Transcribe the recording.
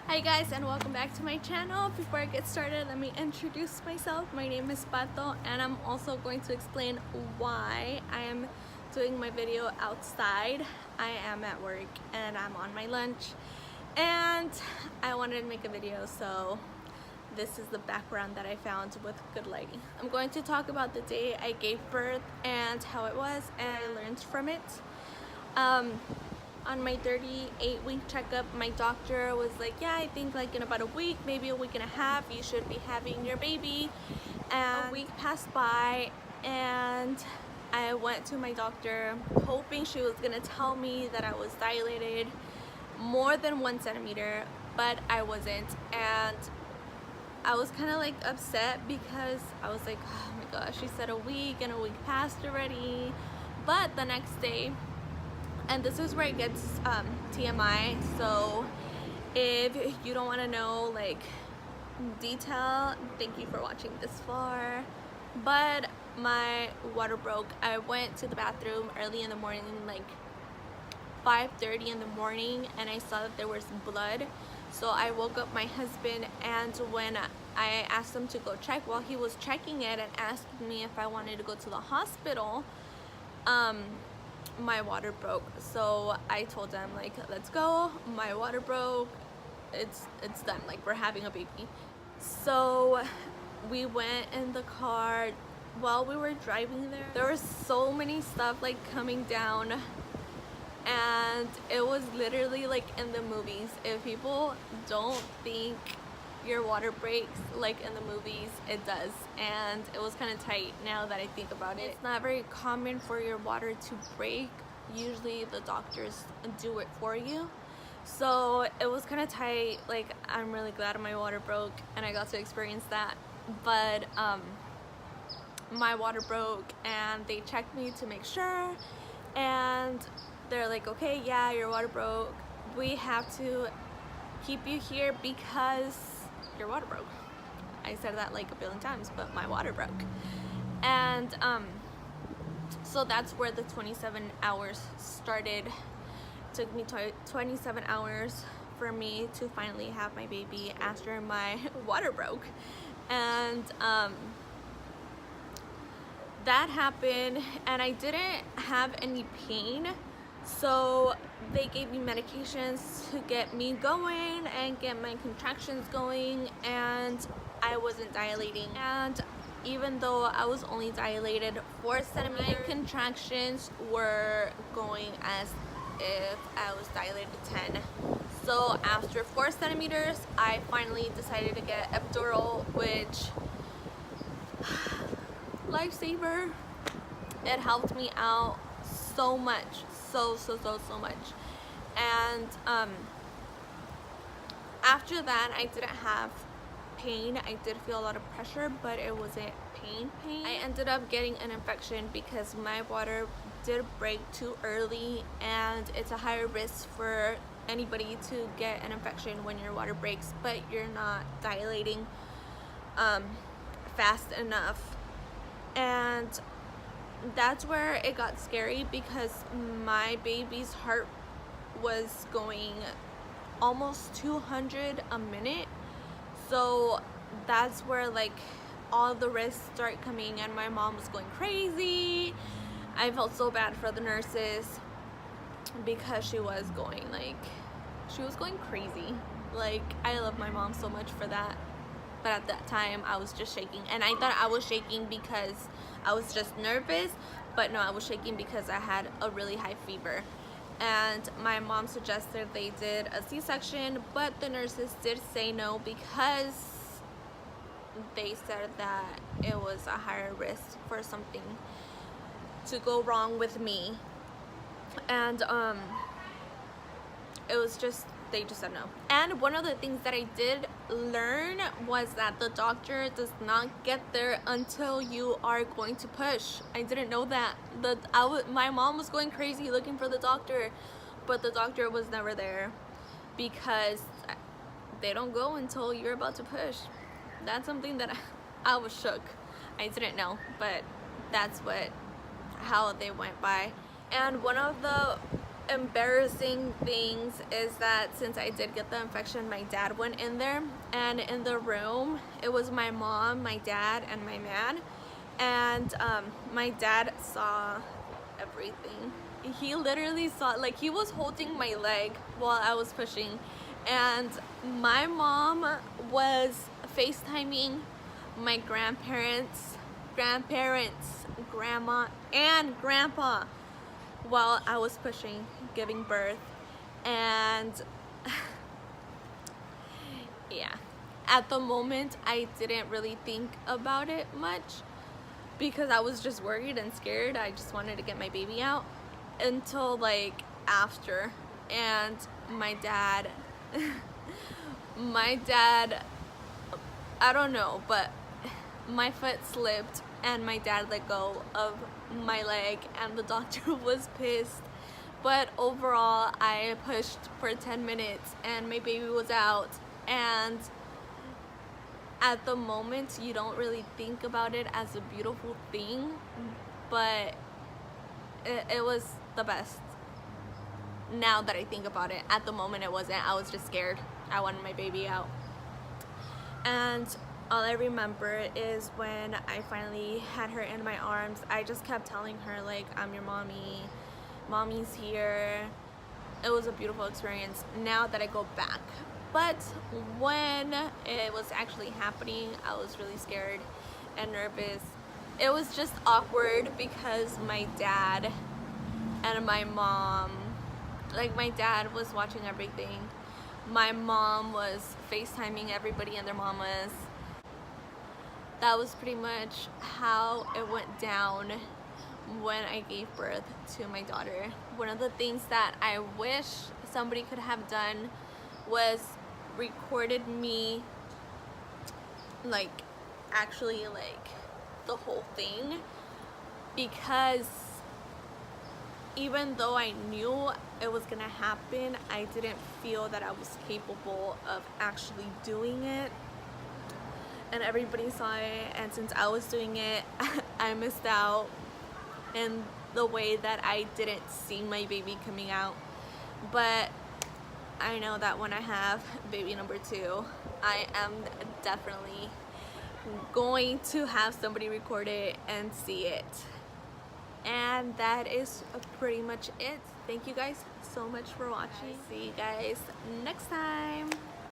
Hi guys, and welcome back to my channel. Before I get started, let me introduce myself. My name is Pato, and I'm also going to explain why I am doing my video outside. I am at work and I'm on my lunch, and I wanted to make a video, so this is the background that I found with good lighting. I'm going to talk about the day I gave birth and how it was, and I learned from it. On my 38-week checkup, my doctor was like, yeah, I think like in about a week, maybe a week and a half, you should be having your baby. And a week passed by, and I went to my doctor hoping she was gonna tell me that I was dilated more than 1 centimeter, but I wasn't. And I was kind of like upset because I was like, oh my gosh, she said a week and a week passed already. But the next day, and this is where it gets TMI, so if you don't want to know like detail, thank you for watching this far. But my water broke. I went to the bathroom early in the morning, like 5:30 in the morning, and I saw that there was blood. So I woke up my husband, and when I asked him to go check, while he was checking it and asked me if I wanted to go to the hospital, my water broke. So I told him like, let's go, my water broke, it's done, like we're having a baby. So we went in the car. While we were driving there was so many stuff like coming down, and it was literally like in the movies. If people don't think your water breaks like in the movies, it does. And it was kind of tight now that I think about it. It's not very common for your water to break. Usually the doctors do it for you. So it was kind of tight. Like, I'm really glad my water broke and I got to experience that. But my water broke, and they checked me to make sure, and they're like, okay, yeah, your water broke, we have to keep you here because your water broke. I said that like a billion times, but my water broke. And so that's where the 27 hours started. It took me 27 hours for me to finally have my baby after my water broke. And that happened, and I didn't have any pain. So they gave me medications to get me going and get my contractions going, and I wasn't dilating. And even though I was only dilated 4 centimeters, my contractions were going as if I was dilated 10. So after 4 centimeters, I finally decided to get epidural, which, lifesaver. It helped me out so much, so much. And after that, I didn't have pain. I did feel a lot of pressure, but it wasn't pain. I ended up getting an infection because my water did break too early, and it's a higher risk for anybody to get an infection when your water breaks, but you're not dilating fast enough. And that's where it got scary, because my baby's heart was going almost 200 a minute. So that's where like all the risks start coming, and my mom was going crazy. I felt so bad for the nurses because she was going crazy. Like, I love my mom so much for that. But at that time, I was just shaking. And I thought I was shaking because I was just nervous. But no, I was shaking because I had a really high fever. And my mom suggested they did a C-section, but the nurses did say no because they said that it was a higher risk for something to go wrong with me. And it was just, they just said no. And one of the things that I did learn was that the doctor does not get there until you are going to push. I didn't know that. My mom was going crazy looking for the doctor, but the doctor was never there because they don't go until you're about to push. That's something that I was shook. I didn't know, but that's how they went by. And one of the embarrassing things is that since I did get the infection, my dad went in there, and in the room it was my mom, my dad, and my man. And my dad saw everything. He literally saw, like, he was holding my leg while I was pushing, and my mom was FaceTiming my grandparents, grandma, and grandpa while I was pushing, giving birth. And yeah, at the moment I didn't really think about it much because I was just worried and scared. I just wanted to get my baby out until like after. And my dad I don't know, but my foot slipped and my dad let go of my leg, and the doctor was pissed. But overall, I pushed for 10 minutes and my baby was out. And at the moment, you don't really think about it as a beautiful thing, but it was the best. Now that I think about it, at the moment it wasn't. I was just scared. I wanted my baby out. And all I remember is when I finally had her in my arms, I just kept telling her, like, I'm your mommy, mommy's here. It was a beautiful experience now that I go back. But when it was actually happening, I was really scared and nervous. It was just awkward because my dad and my mom, like, my dad was watching everything. My mom was FaceTiming everybody and their mamas. That was pretty much how it went down when I gave birth to my daughter. One of the things that I wish somebody could have done was recorded me, like, actually, like, the whole thing, because even though I knew it was gonna happen, I didn't feel that I was capable of actually doing it. And everybody saw it, and since I was doing it, I missed out in the way that I didn't see my baby coming out. But I know that when I have baby number 2, I am definitely going to have somebody record it and see it. And that is pretty much it. Thank you guys so much for watching. See you guys next time.